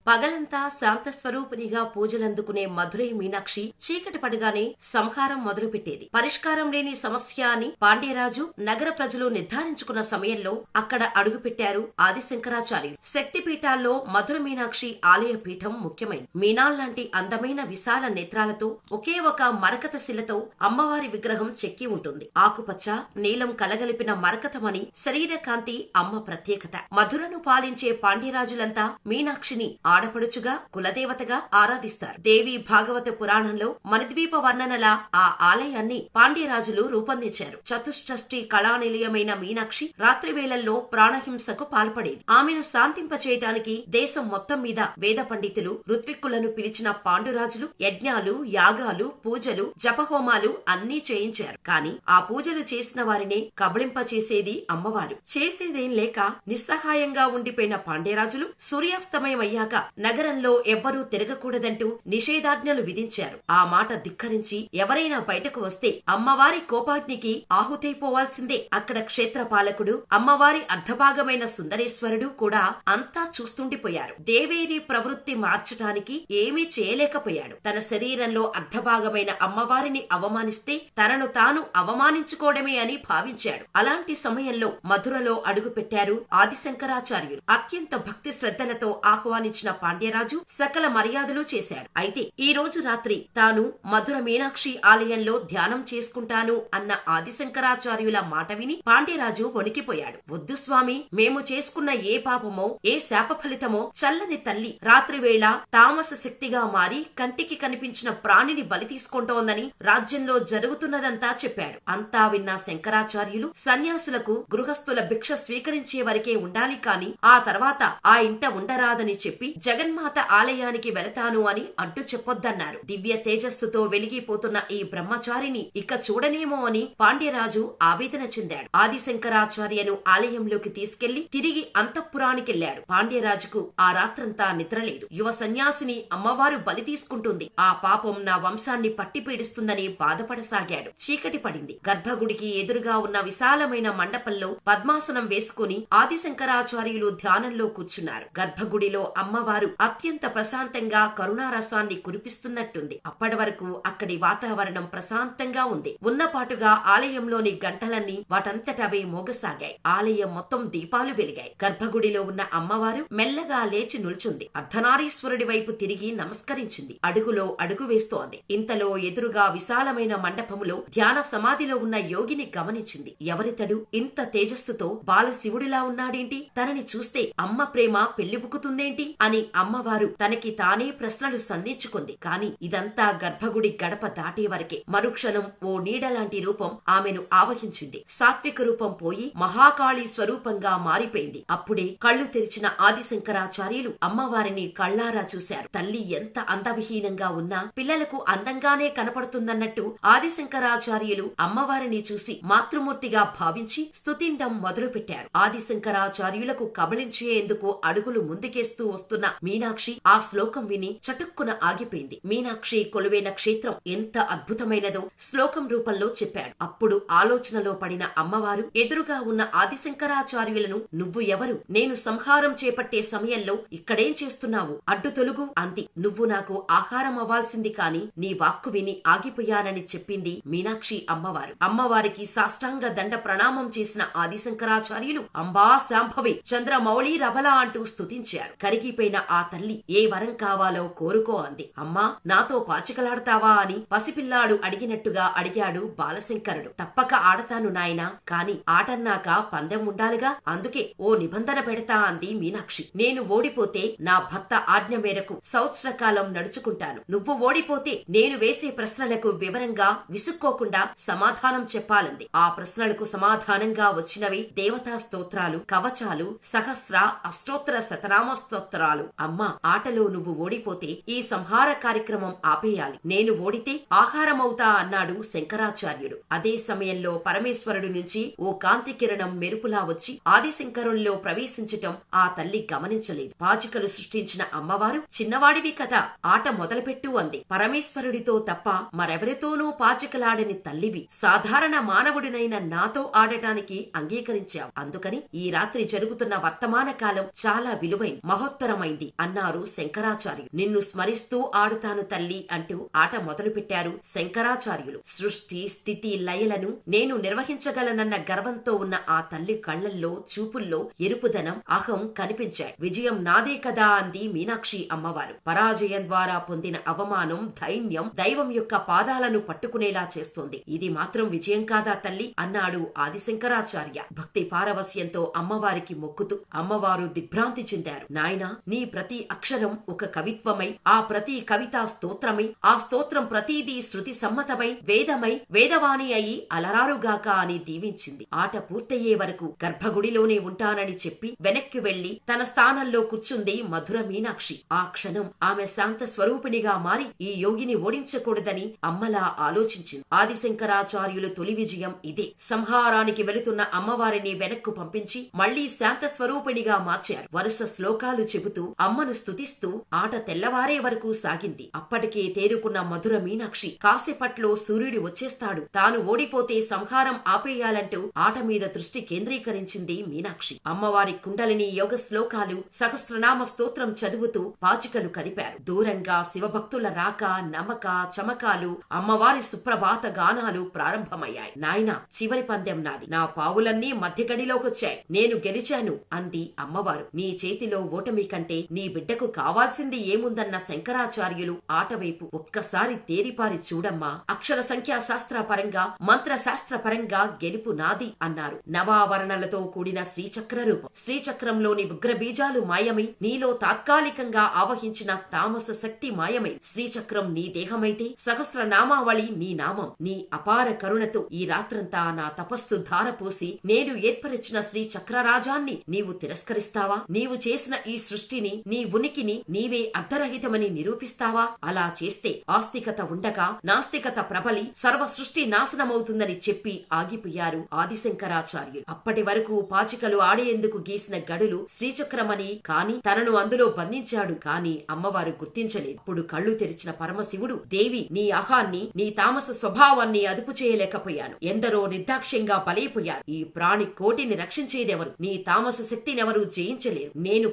పగలంతా శాంతస్వరూపిణిగా పూజలందుకునే మధురై మీనాక్షి చీకటి పడగానే సంహారం మొదలుపెట్టేది. పరిష్కారం లేని సమస్య అని పాండ్యరాజు నగర ప్రజలు నిర్ధారించుకున్న సమయంలో అక్కడ అడుగుపెట్టారు ఆదిశంకరాచార్యులు. శక్తిపీఠాల్లో మధుర మీనాక్షి ఆలయ పీఠం ముఖ్యమైంది. మీనాల్లాంటి అందమైన విశాల నేత్రాలతో ఒకే ఒక మరకత శిలతో అమ్మవారి విగ్రహం చెక్కి ఉంటుంది. ఆకుపచ్చ నీలం కలగలిపిన మరకతమణి శరీర కాంతి అమ్మ ప్రత్యేకత. మధురను పాలించే పాండ్యరాజులంతా మీనాక్షిని ఆడపడుచుగా కులదేవతగా ఆరాధిస్తారు. దేవి భాగవత పురాణంలో మణిద్వీప వర్ణనల ఆ ఆలయాన్ని పాండ్యరాజులు రూపొందించారు. చతుష్షష్ఠి కళానిలయమైన మీనాక్షి రాత్రి వేళల్లో ప్రాణహింసకు పాల్పడేది. ఆమెను శాంతింపచేయటానికి దేశం మొత్తం మీద వేద పండితులు ఋత్విక్కులను పిలిచిన పాండురాజులు యజ్ఞాలు యాగాలు పూజలు జపహోమాలు అన్నీ చేయించారు. కాని ఆ పూజలు చేసిన వారినే కబళింపచేసేది అమ్మవారు. చేసేదేం లేక నిస్సహాయంగా ఉండిపోయిన పాండ్యరాజులు సూర్యాస్తమయం అయ్యాక నగరంలో ఎవ్వరూ తిరగకూడదంటూ నిషేధాజ్ఞలు విధించారు. ఆ మాట ధిక్కరించి ఎవరైనా బయటకు వస్తే అమ్మవారి కోపాగ్నికి ఆహుతైపోవాల్సిందే. అక్కడ క్షేత్రపాలకుడు అమ్మవారి అర్ధభాగమైన సుందరేశ్వరుడు కూడా అంతా చూస్తుండిపోయారు. దేవేరి ప్రవృత్తి మార్చటానికి ఏమీ చేయలేకపోయాడు. తన శరీరంలో అర్ధభాగమైన అమ్మవారిని అవమానిస్తే తనను తాను అవమానించుకోవడమే అని భావించాడు. అలాంటి సమయంలో మధురలో అడుగుపెట్టారు ఆదిశంకరాచార్యులు. అత్యంత భక్తి శ్రద్ధలతో ఆహ్వానించిన పాండ్యరాజు సకల మర్యాదలు చేశాడు. అయితే ఈ రోజు రాత్రి తాను మధుర మీనాక్షి ఆలయంలో ధ్యానం చేసుకుంటాను అన్న ఆదిశంకరాచార్యుల మాట విని పాండ్యరాజు వణికిపోయాడు. వద్దు స్వామి, మేము చేసుకున్న ఏ పాపమో ఏ శాప ఫలితమో చల్లని తల్లి రాత్రివేళ తామస శక్తిగా మారి కంటికి కనిపించిన ప్రాణిని బలి తీసుకుంటోందని రాజ్యంలో జరుగుతున్నదంతా చెప్పాడు. అంతా విన్న శంకరాచార్యులు సన్యాసులకు గృహస్థుల భిక్ష స్వీకరించే వరకే ఉండాలి కాని ఆ తర్వాత ఆ ఇంట ఉండరాదని చెప్పి జగన్మాత ఆలయానికి వెళతాను అని అడ్డు చెప్పొద్దన్నారు. దివ్య తేజస్సుతో వెలిగిపోతున్న ఈ బ్రహ్మచారిని ఇక చూడనేమో అని పాండ్యరాజు ఆవేదన చెందాడు. ఆదిశంకరాచార్యను ఆలయంలోకి తీసుకెళ్లి తిరిగి అంతఃపురానికెళ్లాడు. పాండ్యరాజుకు ఆ రాత్రంతా నిద్రలేదు. యువ సన్యాసిని అమ్మవారు బలి తీసుకుంటుంది, ఆ పాపం నా వంశాన్ని పట్టి పీడిస్తుందని బాధపడసాగాడు. చీకటి పడింది. గర్భగుడికి ఎదురుగా ఉన్న విశాలమైన మండపంలో పద్మాసనం వేసుకుని ఆదిశంకరాచార్యులు ధ్యానంలో కూర్చున్నారు. గర్భగుడిలో అమ్మవారు అత్యంత ప్రశాంతంగా కరుణారసాన్ని కురిపిస్తున్నట్టుంది. అప్పటి వరకు అక్కడి వాతావరణం ప్రశాంతంగా ఉంది. ఉన్నపాటుగా ఆలయంలోని గంటలన్నీ వాటంతటవే మోగసాగాయి. ఆలయం మొత్తం దీపాలు వెలిగాయి. గర్భగుడిలో ఉన్న అమ్మవారు మెల్లగా లేచి నిల్చుంది. అర్ధనారీశ్వరుడి వైపు తిరిగి నమస్కరించింది. అడుగులో అడుగు వేస్తోంది. ఇంతలో ఎదురుగా విశాలమైన మండపములో ధ్యాన సమాధిలో ఉన్న యోగిని గమనించింది. ఎవరితడు ఇంత తేజస్సుతో బాలశివుడిలా ఉన్నాడేంటి? తనని చూస్తే అమ్మ ప్రేమ పెళ్లిబుకుతుందేంటి అని అమ్మవారు తనకి తానే ప్రశ్నలు సంధించుకుంది. కాని ఇదంతా గర్భగుడి గడప దాటే వరకే. మరుక్షణం ఓ నీడలాంటి రూపం ఆమెను ఆవహించింది. సాత్విక రూపం పోయి మహాకాళి స్వరూపంగా మారిపోయింది. అప్పుడే కళ్లు తెరిచిన ఆదిశంకరాచార్యులు అమ్మవారిని కళ్లారా చూశారు. తల్లి ఎంత అందవిహీనంగా ఉన్నా పిల్లలకు అందంగానే కనపడుతుందన్నట్టు ఆదిశంకరాచార్యులు అమ్మవారిని చూసి మాతృమూర్తిగా భావించి స్తుతిండం మొదలుపెట్టారు. ఆదిశంకరాచార్యులకు కబళించేందుకు అడుగులు ముందుకేస్తూ వస్తున్న మీనాక్షి ఆ శ్లోకం విని చటుక్కున ఆగిపోయింది. మీనాక్షి కొలువైన క్షేత్రం ఎంత అద్భుతమైనదో శ్లోకం రూపంలో చెప్పాడు. అప్పుడు ఆలోచనలో పడిన అమ్మవారు ఎదురుగా ఉన్న ఆదిశంకరాచార్యులను నువ్వు ఎవరు? నేను సంహారం చేపట్టే సమయంలో ఇక్కడేం చేస్తున్నావు? అడ్డు తొలుగు అంది. నువ్వు నాకు ఆహారం అవ్వాల్సింది కాని నీ వాక్కు విని ఆగిపోయానని చెప్పింది మీనాక్షి అమ్మవారు. అమ్మవారికి సాష్టాంగ దండ ప్రణామం చేసిన ఆదిశంకరాచార్యులు అంబా శాంభవి చంద్రమౌళి రబల అంటూ స్తుతించారు. కరిగిపోయిన ఆ తల్లి ఏ వరం కావాలో కోరుకో అంది. అమ్మా, నాతో పాచికలాడతావా అని పసిపిల్లాడు అడిగినట్టుగా అడిగాడు బాలశంకరుడు. తప్పక ఆడతాను నాయనా, కాని ఆటన్నాక పందెం ఉండాలిగా, అందుకే ఓ నిబంధన పెడతా అంది మీనాక్షి. నేను ఓడిపోతే నా భర్త ఆజ్ఞ మేరకు సంవత్సరకాలం నడుచుకుంటాను. నువ్వు ఓడిపోతే నేను వేసే ప్రశ్నలకు వివరంగా విసుక్కోకుండా సమాధానం చెప్పాలంది. ఆ ప్రశ్నలకు సమాధానంగా వచ్చినవి దేవతా స్తోత్రాలు, కవచాలు, సహస్ర అష్టోత్తర శతనామ స్తోత్రాలు. అమ్మా, ఆటలో నువ్వు ఓడిపోతే ఈ సంహార కార్యక్రమం ఆపేయాలి. నేను ఓడితే ఆహారమవుతా అన్నాడు శంకరాచార్యుడు. అదే సమయంలో పరమేశ్వరుడి నుంచి ఓ కాంతి కిరణం మెరుపులా వచ్చి ఆదిశంకరునిలో ప్రవేశించటం ఆ తల్లి గమనించలేదు. పాచికలు సృష్టించిన అమ్మవారు చిన్నవాడివి కదా, ఆట మొదలుపెట్టు అంది. పరమేశ్వరుడితో తప్ప మరెవరితోనూ పాచికలాడని తల్లివి, సాధారణ మానవుడినైన నాతో ఆడటానికి అంగీకరించావు. అందుకని ఈ రాత్రి జరుగుతున్న వర్తమాన కాలం చాలా విలువైంది, మహోత్తరమైంది. అర్థమైంది అన్నారు శంకరాచార్యులు. నిన్ను స్మరిస్తూ ఆడుతాను తల్లి అంటూ ఆట మొదలుపెట్టారు శంకరాచార్యులు. సృష్టి స్థితి లయలను నేను నిర్వహించగలనన్న గర్వంతో ఉన్న ఆ తల్లి కళ్లల్లో చూపుల్లో ఎరుపుదనం అహం కనిపించాయి. విజయం నాదే కదా అంది మీనాక్షి అమ్మవారు. పరాజయం ద్వారా పొందిన అవమానం ధైర్యం దైవం యొక్క పాదాలను పట్టుకునేలా చేస్తోంది. ఇది మాత్రం విజయం కాదా తల్లి అన్నాడు ఆదిశంకరాచార్య భక్తి పారవస్యంతో అమ్మవారికి మొక్కుతూ. అమ్మవారు దిగ్భ్రాంతి చెందారు. నాయనా, నీ ప్రతి అక్షరం ఒక కవిత్వమై, ఆ ప్రతి కవితా స్తోత్రమై, ఆ స్తోత్రం ప్రతిదీ శృతి సమ్మతమై వేదమై వేదవాణి అయి అలరారుగాక అని దీవించింది. ఆట పూర్తయ్యే వరకు గర్భగుడిలోనే ఉంటానని చెప్పి వెనక్కి వెళ్లి తన స్థానంలో కూర్చుంది మధుర మీనాక్షి. ఆ క్షణం ఆమె శాంత స్వరూపిణిగా మారి ఈ యోగిని ఓడించకూడదని అమ్మలా ఆలోచించింది. ఆదిశంకరాచార్యులు తొలి విజయం ఇదే. సంహారానికి వెళుతున్న అమ్మవారిని వెనక్కు పంపించి మళ్లీ శాంత స్వరూపిణిగా మార్చారు. వరుస శ్లోకాలు చెబుతూ అమ్మను స్తుతిస్తూ ఆట తెల్లవారే వరకు సాగింది. అప్పటికే తేరుకున్న మధుర మీనాక్షి కాసేపట్లో సూర్యుడి వచ్చేస్తాడు, తాను ఓడిపోతే సంహారం ఆపేయాలంటూ ఆట మీద దృష్టి కేంద్రీకరించింది మీనాక్షి. అమ్మవారి కుండలిని యోగ శ్లోకాలు సహస్రనామ స్తోత్రం చదువుతూ పాచికలు కదిపారు. దూరంగా శివభక్తుల రాక నమక చమకాలు అమ్మవారి సుప్రభాత గానాలు ప్రారంభమయ్యాయి. నాయనా, చివరి పందెం నాది. నా పావులన్నీ మధ్యగడిలోకొచ్చాయి. నేను గెలిచాను అంది అమ్మవారు. నీ చేతిలో ఓటమి కంటే నీ బిడ్డకు కావాల్సింది ఏముందన్న శంకరాచార్యులు ఆటవైపు ఒక్కసారి తేరిపారి చూడమ్మా. అక్షర సంఖ్యా శాస్త్ర పరంగా మంత్ర శాస్త్ర పరంగా గెలుపు నాది అన్నారు. నవావరణలతో కూడిన శ్రీచక్ర రూపం. శ్రీచక్రంలోని ఉగ్రబీజాలు మాయమై నీలో తాత్కాలికంగా ఆవహించిన తామస శక్తి మాయమై శ్రీచక్రం నీ దేహమైతే సహస్రనామావళి నీ నామం. నీ అపార కరుణతో ఈ రాత్రంతా నా తపస్సు ధారపోసి నేను ఏర్పరిచిన శ్రీ చక్రరాజాన్ని నీవు తిరస్కరిస్తావా? నీవు చేసిన ఈ సృష్టిని నీ ఉనికిని నీవే అర్ధరహితమని నిరూపిస్తావా? అలా చేస్తే ఆస్తికత ఉండగా నాస్తికత ప్రబలి సర్వ సృష్టి నాశనమవుతుందని చెప్పి ఆగిపోయారు ఆదిశంకరాచార్యులు. అప్పటి వరకు పాచికలు ఆడేందుకు గీసిన గడులు శ్రీచక్రమని కాని తనను అందులో బంధించాడు కాని అమ్మవారు గుర్తించలేదు. అప్పుడు కళ్ళు తెరిచిన పరమశివుడు, దేవి, నీ అహాన్ని నీ తామస స్వభావాన్ని అదుపు చేయలేకపోయాను. ఎందరో నిర్దాక్ష్యంగా బలైపోయారు. ఈ ప్రాణి కోటిని రక్షించేదెవరు? నీ తామస శక్తినెవరూ జయించలేరు. నేను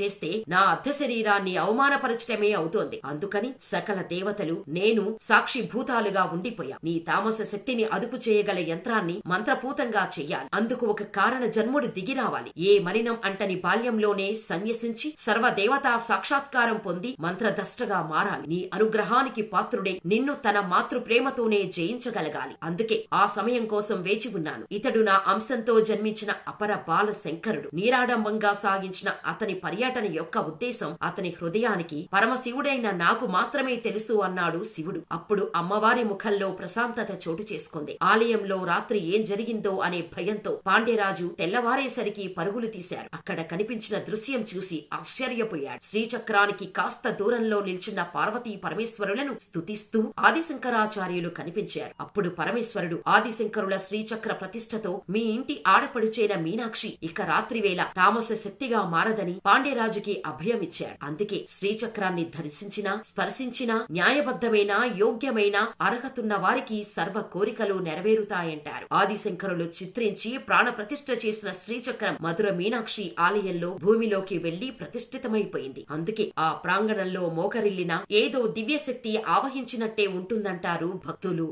చేస్తే నా అర్ధ శరీరాన్ని అవమానపరచటమే అవుతోంది. అందుకని సకల దేవతలు నేను సాక్షిభూతాలుగా ఉండిపోయా. నీ తామస శక్తిని అదుపు చేయగల యంత్రాన్ని మంత్రపూతంగా చెయ్యాలి. అందుకు ఒక కారణ జన్ముడు దిగిరావాలి. ఏ మలినం అంటని బాల్యంలోనే సన్యసించి సర్వదేవతా సాక్షాత్కారం పొంది మంత్రదష్టగా మారాలి. నీ అనుగ్రహానికి పాత్రుడే నిన్ను తన మాతృ ప్రేమతోనే జయించగలగాలి. అందుకే ఆ సమయం కోసం వేచి ఉన్నాను. ఇతడు నా అంశంతో జన్మించిన అపర బాల శంకరుడు. నీరాడంబంగా సాగించిన అతని పర్యటన యొక్క ఉద్దేశం అతని హృదయానికి పరమశివుడైన నాకు మాత్రమే తెలుసు అన్నాడు శివుడు. అప్పుడు అమ్మవారి ముఖంలో ప్రశాంతత చోటు చేసుకుంది. ఆలయంలో రాత్రి ఏం జరిగిందో అనే భయంతో పాండ్యరాజు తెల్లవారేసరికి పరుగులు తీశారు. అక్కడ కనిపించిన దృశ్యం చూసి ఆశ్చర్యపోయాడు. శ్రీచక్రానికి కాస్త దూరంలో నిల్చున్న పార్వతీ పరమేశ్వరులను స్తుతిస్తూ ఆదిశంకరాచార్యులు కనిపించారు. అప్పుడు పరమేశ్వరుడు, ఆదిశంకరుల శ్రీచక్ర ప్రతిష్టతో మీ ఇంటి ఆడపడుచైన మీనాక్షి ఇక రాత్రివేళ తామస శక్తిగా మారదని పాండ్యరాజుకి అభయమిచ్చాడు. అందుకే శ్రీచక్రాన్ని దర్శించినా స్పర్శించినా న్యాయబద్ధమైన యోగ్యమైన అర్హతున్న వారికి సర్వ కోరికలు నెరవేరుతాయంటారు. ఆదిశంకరులు చిత్రించి ప్రాణ ప్రతిష్ఠ చేసిన శ్రీచక్రం మధుర మీనాక్షి ఆలయంలో భూమిలోకి వెళ్లి ప్రతిష్ఠితమైపోయింది. అందుకే ఆ ప్రాంగణంలో మోకరిల్లిన ఏదో దివ్యశక్తి ఆవహించినట్టే ఉంటుందంటారు భక్తులు.